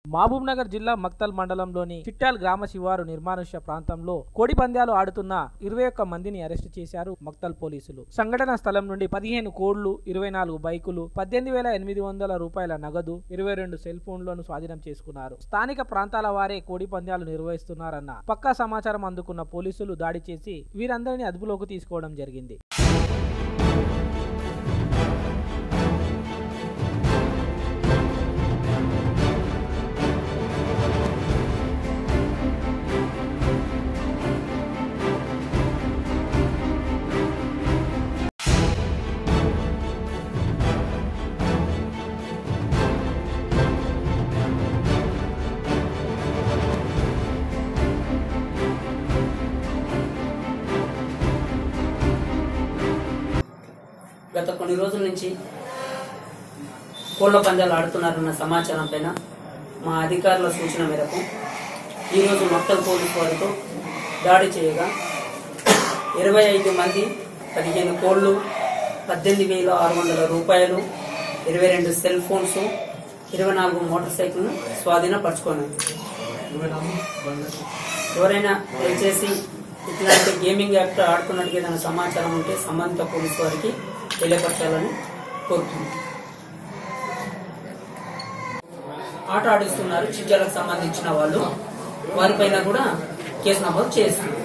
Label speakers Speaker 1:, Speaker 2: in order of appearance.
Speaker 1: మహబూబ్నగర్ జిల్లా మక్తల్ మండలంలోని చిట్టాల్ గ్రామ శివారు నిర్మానుష్య ప్రాంతంలో కోడి పందాలు ఆడుతున్న 21 మందిని అరెస్టు చేశారు మక్తల్ పోలీసులు. సంఘటన స్థలం నుండి 15 కోళ్లు, 24 బైకులు, 18,800 రూపాయల నగదు, 22 సెల్ ఫోన్లను స్వాధీనం చేసుకున్నారు. స్థానిక ప్రాంతాల వారే కోడి పందాలు నిర్వహిస్తున్నారన్న పక్కా సమాచారం అందుకున్న పోలీసులు దాడి చేసి వీరందరినీ అదుపులోకి తీసుకోవడం జరిగింది.
Speaker 2: గత కొన్ని రోజుల నుంచి కోళ్ల పందాలు ఆడుతున్నారన్న సమాచారం పైన మా అధికారుల సూచన మేరకు ఈరోజు మక్తల్ పోలీసు వారితో దాడి చేయగా 25 మంది, 15 కోళ్లు, 18,600 రూపాయలు, 22 సెల్ ఫోన్స్, 24 మోటార్ సైకిల్ను స్వాధీనపరచుకున్నారు. ఎవరైనా దయచేసి ఇట్లాంటి గేమింగ్ యాక్ట్ ఆడుతున్నట్టు ఏదైనా సమాచారం ఉంటే సంబంధిత పోలీసు వారికి తెలియపరచాలని కోరుతున్నాను. ఆట ఆడిస్తున్నారు చిట్యాలకు సంబంధించిన వాళ్ళు, వారిపైన కూడా కేసు నమోదు చేస్తున్నారు.